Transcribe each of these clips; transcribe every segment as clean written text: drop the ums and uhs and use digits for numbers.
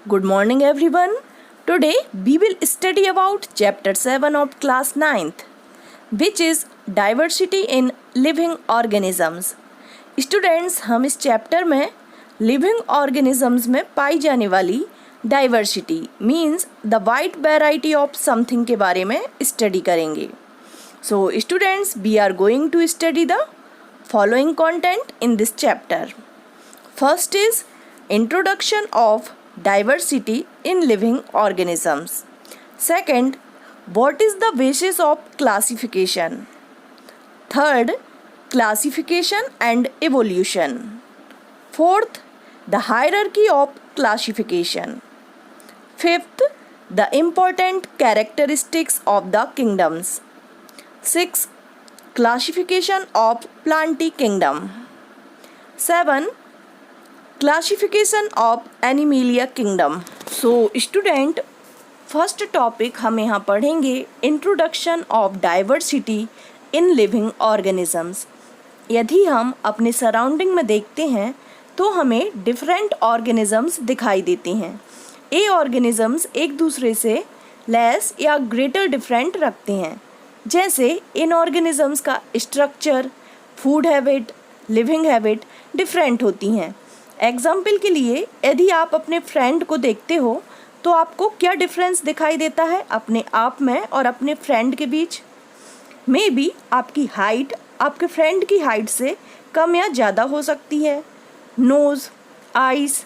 Good morning everyone. Today we will study about chapter 7 of class 9th, which is diversity in living organisms. Students, हम इस chapter में living organisms में पाई जाने वाली diversity means the wide variety of something के बारे में स्टडी करेंगे. So students, we are going to study the following content in this chapter. First is introduction of diversity in living organisms. Second, what is the basis of classification? Third, classification and evolution. Fourth, the hierarchy of classification. Fifth, the important characteristics of the kingdoms. Sixth, classification of plantae kingdom. 7. Classification of Animalia kingdom. So student, first topic हम यहाँ पढ़ेंगे introduction of diversity in living organisms. यदि हम अपने surrounding में देखते हैं तो हमें डिफरेंट ऑर्गेनिजम्स दिखाई देते हैं. ये ऑर्गेनिजम्स एक दूसरे से लेस या ग्रेटर डिफरेंट रखते हैं. जैसे इन ऑर्गेनिजम्स का structure, food habit, living habit different होती हैं. एग्जाम्पल के लिए यदि आप अपने फ्रेंड को देखते हो तो आपको क्या डिफरेंस दिखाई देता है अपने आप में और अपने फ्रेंड के बीच? मे बी आपकी हाइट आपके फ्रेंड की हाइट से कम या ज़्यादा हो सकती है. Nose, eyes,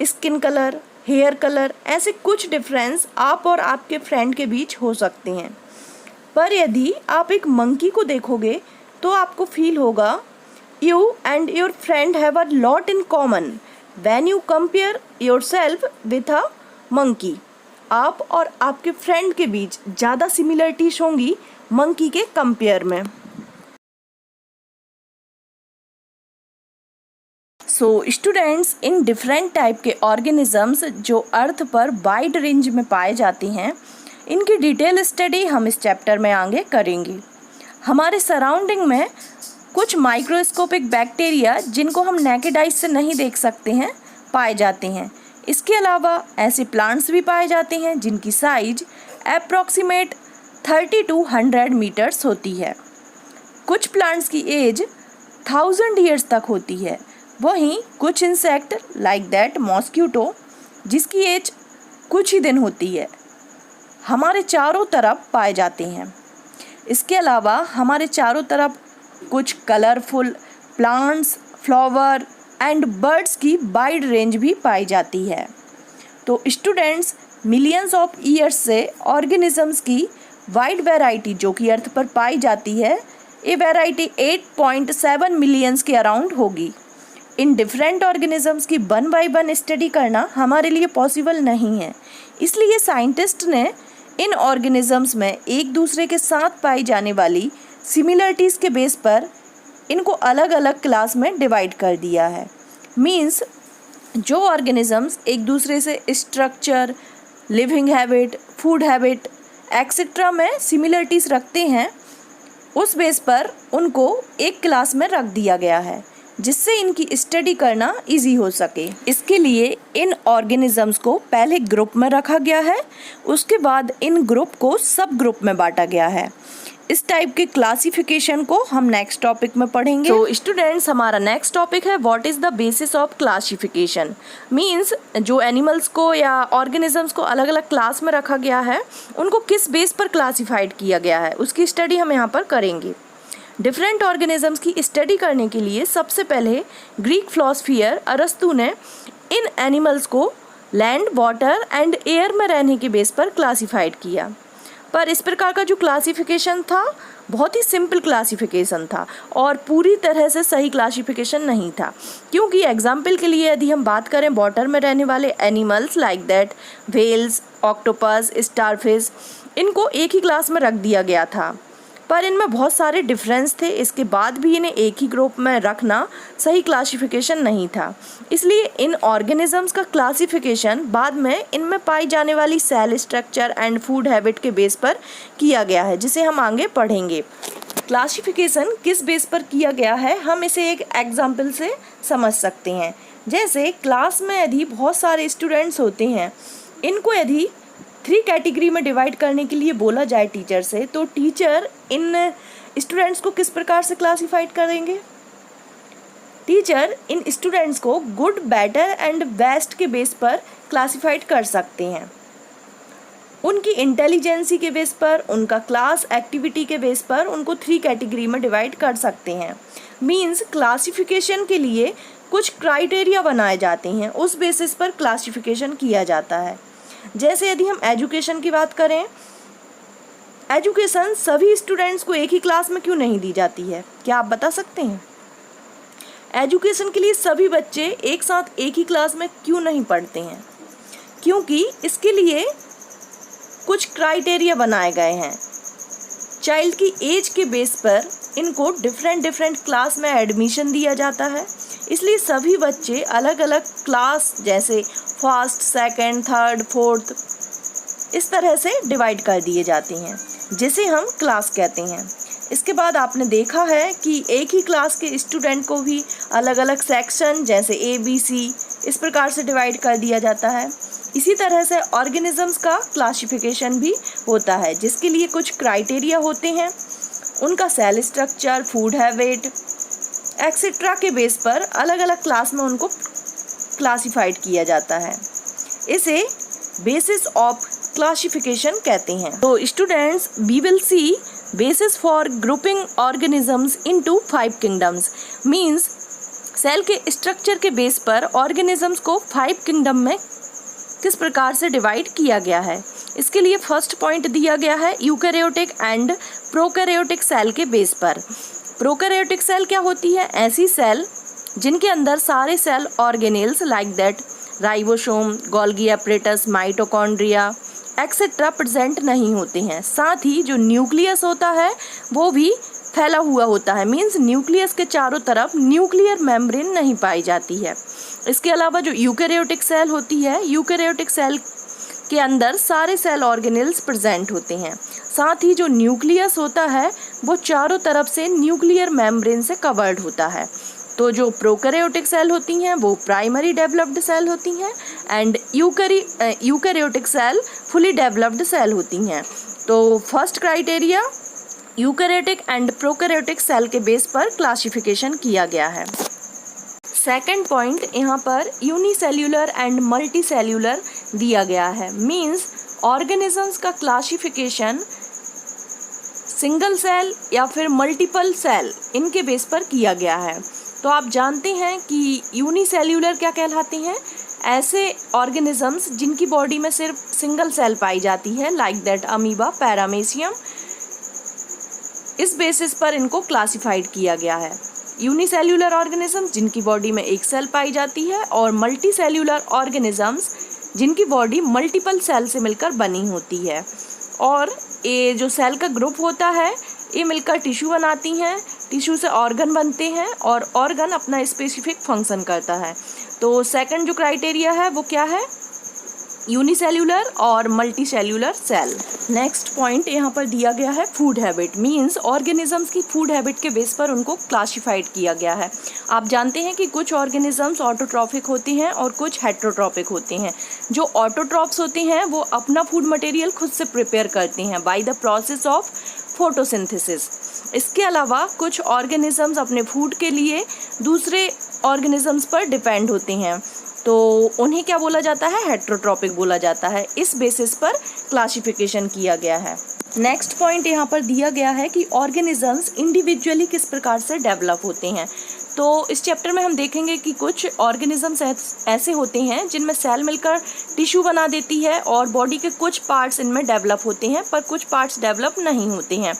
skin colour, hair colour, ऐसे कुछ डिफरेंस आप और आपके फ्रेंड के बीच हो सकते हैं. पर यदि आप एक मंकी को देखोगे तो आपको फील होगा you and your friend have a lot in common when you compare yourself with a monkey. आप और आपके फ्रेंड के बीच ज़्यादा सिमिलरिटीज होंगी मंकी के कंपेयर में. So students, in different type के ऑर्गेनिजम्स जो अर्थ पर वाइड रेंज में पाए जाते हैं, इनकी डिटेल स्टडी हम इस चैप्टर में आगे करेंगे. हमारे सराउंडिंग में कुछ माइक्रोस्कोपिक बैक्टीरिया जिनको हम नेकेड आइज से नहीं देख सकते हैं पाए जाते हैं. इसके अलावा ऐसे प्लांट्स भी पाए जाते हैं जिनकी साइज अप्रॉक्सीमेट 30 to 100 मीटर्स होती है. कुछ प्लांट्स की एज 1000 ईयर्स तक होती है. वहीं कुछ इंसेक्ट लाइक दैट मॉस्किटो जिसकी एज कुछ ही दिन होती है हमारे चारों तरफ पाए जाते हैं. इसके अलावा हमारे चारों तरफ कुछ colourful plants, flower and birds की वाइड रेंज भी पाई जाती है. तो स्टूडेंट्स, मिलियंस ऑफ ईयर्स से ऑर्गेनिजम्स की वाइड वैरायटी जो कि अर्थ पर पाई जाती है, ये वैरायटी 8.7 मिलियंस के अराउंड होगी. इन डिफरेंट ऑर्गेनिजम्स की वन बाय वन स्टडी करना हमारे लिए पॉसिबल नहीं है. इसलिए साइंटिस्ट ने इन ऑर्गेनिजम्स में एक दूसरे के साथ पाई जाने वाली सिमिलरिटीज़ के बेस पर इनको अलग अलग क्लास में डिवाइड कर दिया है. मींस जो ऑर्गेनिजम्स एक दूसरे से structure, living habit, food habit etcetera में सिमिलरिटीज़ रखते हैं, उस बेस पर उनको एक क्लास में रख दिया गया है जिससे इनकी स्टडी करना इजी हो सके. इसके लिए इन ऑर्गेनिजम्स को पहले ग्रुप में रखा गया है, उसके बाद इन ग्रुप को सब ग्रुप में बांटा गया है. इस टाइप के क्लासिफिकेशन को हम नेक्स्ट टॉपिक में पढ़ेंगे. तो स्टूडेंट्स, हमारा नेक्स्ट टॉपिक है what is the basis of classification. Means जो एनिमल्स को या ऑर्गेनिजम्स को अलग अलग क्लास में रखा गया है उनको किस बेस पर क्लासिफाइड किया गया है उसकी स्टडी हम यहाँ पर करेंगे. डिफरेंट ऑर्गेनिजम्स की स्टडी करने के लिए सबसे पहले ग्रीक फिलोसोफियर अरस्तु ने इन एनिमल्स को लैंड, वाटर एंड एयर में रहने के बेस पर क्लासिफाइड किया. पर इस प्रकार का जो क्लासिफिकेशन था बहुत ही सिंपल क्लासिफिकेशन था और पूरी तरह से सही क्लासिफिकेशन नहीं था. क्योंकि एग्जाम्पल के लिए यदि हम बात करें वाटर में रहने वाले animals like that whales, octopus, starfish, इनको एक ही क्लास में रख दिया गया था. पर इनमें बहुत सारे डिफरेंस थे. इसके बाद भी इन्हें एक ही ग्रुप में रखना सही क्लासिफिकेशन नहीं था. इसलिए इन ऑर्गेनिजम्स का क्लासिफिकेशन बाद में इनमें पाई जाने वाली cell structure and food habit के बेस पर किया गया है, जिसे हम आगे पढ़ेंगे. क्लासिफिकेशन किस बेस पर किया गया है हम इसे एक एग्जाम्पल से समझ सकते हैं. जैसे क्लास में यदि बहुत सारे स्टूडेंट्स होते हैं, इनको यदि 3 कैटेगरी में डिवाइड करने के लिए बोला जाए टीचर से, तो टीचर इन स्टूडेंट्स को किस प्रकार से क्लासीफाइड करेंगे? टीचर इन स्टूडेंट्स को गुड, बेटर एंड बेस्ट के बेस पर क्लासीफाइड कर सकते हैं। उनकी इंटेलिजेंसी के बेस पर, उनका क्लास एक्टिविटी के बेस पर उनको 3 कैटेगरी में डिवाइड कर सकते हैं। मीन्स क्लासिफिकेशन के लिए कुछ क्राइटेरिया बनाए जाते हैं, उस बेसिस पर क्लासिफिकेशन किया जाता है। जैसे यदि हम एजुकेशन की बात करें, एजुकेशन सभी स्टूडेंट्स को एक ही क्लास में क्यों नहीं दी जाती है? क्या आप बता सकते हैं? एजुकेशन के लिए सभी बच्चे एक साथ एक ही क्लास में क्यों नहीं पढ़ते हैं? क्योंकि इसके लिए कुछ क्राइटेरिया बनाए गए हैं। चाइल्ड की एज के बेस पर इनको डिफरेंट क्लास में एडमिशन दिया जाता है, इसलिए सभी बच्चे अलग अलग क्लास, जैसे फर्स्ट, सेकंड, थर्ड, फोर्थ, इस तरह से डिवाइड कर दिए जाते हैं, जिसे हम क्लास कहते हैं। इसके बाद आपने देखा है कि एक ही क्लास के स्टूडेंट को भी अलग अलग सेक्शन, जैसे ABC, इस प्रकार से डिवाइड कर दिया जाता है। इसी तरह से ऑर्गेनिजम्स का क्लासिफिकेशन भी होता है, जिसके लिए कुछ क्राइटेरिया होते हैं। उनका cell structure, food habit etcetera के बेस पर अलग अलग क्लास में उनको क्लासिफाइड किया जाता है। इसे बेसिस ऑफ क्लासिफिकेशन कहते हैं। तो students, we will see basis for grouping organisms into 5 kingdoms। Means cell के स्ट्रक्चर के बेस पर ऑर्गेनिजम्स को 5 किंगडम में किस प्रकार से डिवाइड किया गया है। इसके लिए फर्स्ट पॉइंट दिया गया है यूकैरियोटिक एंड प्रोकैरियोटिक सेल के बेस पर। प्रोकैरियोटिक सेल क्या होती है? ऐसी सेल जिनके अंदर सारे cell organelles like that ribosome, Golgi apparatus, mitochondria etcetera present नहीं होते हैं। साथ ही जो न्यूक्लियस होता है वो भी फैला हुआ होता है। मीन्स न्यूक्लियस के चारों तरफ न्यूक्लियर मेम्ब्रेन नहीं पाई जाती है। इसके अलावा जो यूकैरियोटिक सेल होती है, यूकैरियोटिक सेल के अंदर सारे सेल ऑर्गेनेल्स प्रेजेंट होते हैं। साथ ही जो न्यूक्लियस होता है वो चारों तरफ से न्यूक्लियर मेम्ब्रेन से कवर्ड होता है। तो जो प्रोकैरियोटिक सेल होती हैं वो प्राइमरी डेवलप्ड सेल होती हैं and eukaryotic cell fully developed cell होती हैं। तो first criteria eukaryotic and prokaryotic cell के बेस पर क्लासिफिकेशन किया गया है। सेकंड पॉइंट यहाँ पर यूनिसेल्यूलर एंड मल्टीसेल्यूलर दिया गया है। मीन्स ऑर्गेनिजम्स का क्लासिफिकेशन सिंगल सेल या फिर मल्टीपल सेल, इनके बेस पर किया गया है। तो आप जानते हैं कि यूनिसेल्यूलर क्या कहलाते हैं? ऐसे ऑर्गेनिजम्स जिनकी बॉडी में सिर्फ सिंगल सेल पाई जाती है, लाइक दैट अमीबा, पैरामेसियम। इस बेसिस पर इनको क्लासिफाइड किया गया है। यूनिसेल्यूलर ऑर्गेनिजम्स जिनकी बॉडी में एक सेल पाई जाती है, और मल्टीसेल्यूलर ऑर्गेनिजम्स जिनकी बॉडी मल्टीपल सेल से मिलकर बनी होती है। और ये जो सेल का ग्रुप होता है ये मिलकर टिश्यू बनाती हैं, टिश्यू से ऑर्गन बनते हैं और ऑर्गन अपना स्पेसिफिक फंक्शन करता है। तो सेकंड जो क्राइटेरिया है वो क्या है? यूनिसेल्यूलर और मल्टीसेल्यूलर सेल। नेक्स्ट पॉइंट यहाँ पर दिया गया है फूड हैबिट। मीन्स ऑर्गेनिजम्स की फूड हैबिट के बेस पर उनको क्लासिफाइड किया गया है। आप जानते हैं कि कुछ ऑर्गेनिजम्स ऑटोट्रॉफिक होते हैं और कुछ हेट्रोट्रॉफिक होते हैं। जो ऑटोट्रॉप्स होते हैं वो अपना फूड मटेरियल खुद से प्रिपेयर करते हैं by the process of photosynthesis. इसके अलावा कुछ ऑर्गेनिजम्स अपने फूड के लिए दूसरे ऑर्गेनिजम्स पर डिपेंड होते हैं, तो उन्हें क्या बोला जाता है? हेट्रोट्रॉपिक बोला जाता है। इस बेसिस पर क्लासिफिकेशन किया गया है। नेक्स्ट पॉइंट यहाँ पर दिया गया है कि ऑर्गेनिजम्स इंडिविजुअली किस प्रकार से डेवलप होते हैं। तो इस चैप्टर में हम देखेंगे कि कुछ ऑर्गेनिजम्स ऐसे होते हैं जिनमें सेल मिलकर टिश्यू बना देती है और बॉडी के कुछ पार्ट्स इनमें डेवलप होते हैं, पर कुछ पार्ट्स डेवलप नहीं होते हैं।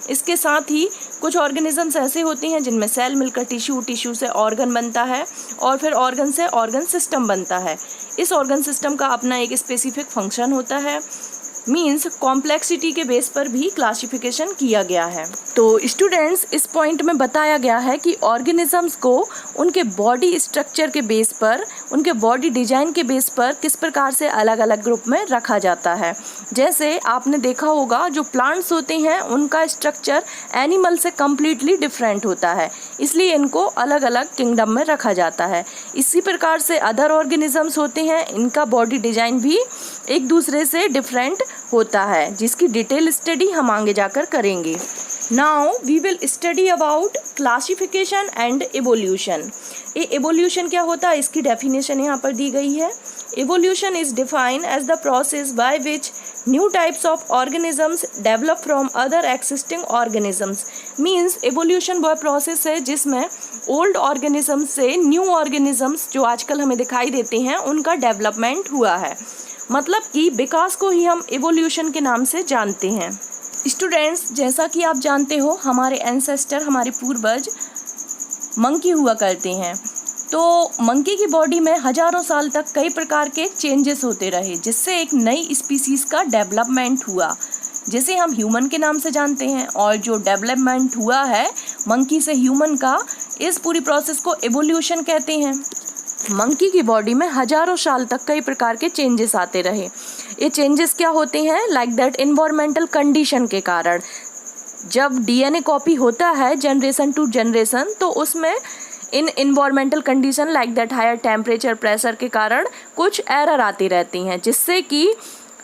इसके साथ ही कुछ ऑर्गेनिजम्स ऐसे होते हैं जिनमें सेल मिलकर टिश्यू, टिश्यू से ऑर्गन बनता है और फिर ऑर्गन से ऑर्गन सिस्टम बनता है। इस ऑर्गन सिस्टम का अपना एक स्पेसिफिक फंक्शन होता है। मीन्स कॉम्प्लेक्सिटी के बेस पर भी क्लासिफिकेशन किया गया है। तो स्टूडेंट्स, इस पॉइंट में बताया गया है कि ऑर्गेनिजम्स को उनके बॉडी स्ट्रक्चर के बेस पर, उनके बॉडी डिजाइन के बेस पर किस प्रकार से अलग अलग ग्रुप में रखा जाता है। जैसे आपने देखा होगा, जो प्लांट्स होते हैं उनका स्ट्रक्चर एनिमल से कम्प्लीटली डिफरेंट होता है, इसलिए इनको अलग अलग किंगडम में रखा जाता है। इसी प्रकार से अदर ऑर्गेनिजम्स होते हैं, इनका बॉडी डिजाइन भी एक दूसरे से डिफरेंट होता है, जिसकी डिटेल स्टडी हम आगे जाकर करेंगे। Now we will study about classification and evolution. ये एवोल्यूशन क्या होता है, इसकी डेफिनेशन यहाँ पर दी गई है। Evolution is defined as the process by which new types of organisms develop from other existing organisms. Means evolution वह प्रोसेस है जिसमें ओल्ड ऑर्गेनिजम्स से न्यू ऑर्गेनिजम्स जो आजकल हमें दिखाई देते हैं उनका डेवलपमेंट हुआ है। मतलब कि विकास को ही हम एवोल्यूशन के नाम से जानते हैं। स्टूडेंट्स, जैसा कि आप जानते हो, हमारे एंसेस्टर, हमारे पूर्वज मंकी हुआ करते हैं। तो मंकी की बॉडी में हजारों साल तक कई प्रकार के चेंजेस होते रहे, जिससे एक नई स्पीसीज़ का डेवलपमेंट हुआ, जिसे हम ह्यूमन के नाम से जानते हैं। और जो डेवलपमेंट हुआ है मंकी से ह्यूमन का, इस पूरी प्रोसेस को एवोल्यूशन कहते हैं। मंकी की बॉडी में हजारों साल तक कई प्रकार के चेंजेस आते रहे। ये चेंजेस क्या होते हैं, लाइक दैट एनवायरमेंटल कंडीशन के कारण। जब डीएनए कॉपी होता है जनरेशन टू जनरेशन, तो उसमें in environmental condition like that higher temperature, pressure के कारण कुछ एरर आती रहती हैं, जिससे कि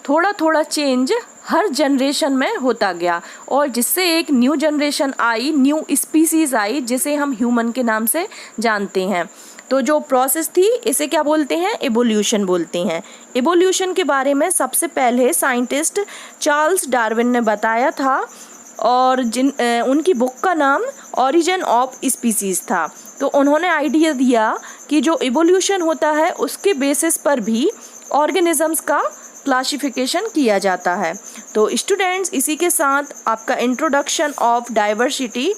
थोड़ा थोड़ा चेंज हर जनरेशन में होता गया, और जिससे एक न्यू जनरेशन आई, न्यू स्पीसीज़ आई, जिसे हम ह्यूमन के नाम से जानते हैं। तो जो प्रोसेस थी, इसे क्या बोलते हैं, एवोल्यूशन बोलते हैं। एवोल्यूशन के बारे में सबसे पहले साइंटिस्ट चार्ल्स डार्विन ने बताया था, और उनकी बुक का नाम ओरिजिन ऑफ स्पीसीज़ था। तो उन्होंने आइडिया दिया कि जो एवोल्यूशन होता है उसके बेसिस पर भी ऑर्गेनिजम्स का क्लासिफिकेशन किया जाता है। तो स्टूडेंट्स, इसी के साथ आपका इंट्रोडक्शन ऑफ डाइवर्सिटी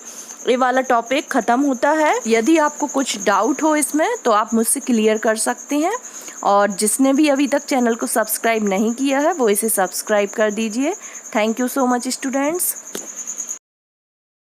ये वाला टॉपिक ख़त्म होता है। यदि आपको कुछ डाउट हो इसमें तो आप मुझसे क्लियर कर सकते हैं, और जिसने भी अभी तक चैनल को सब्सक्राइब नहीं किया है वो इसे सब्सक्राइब कर दीजिए। Thank you so much students.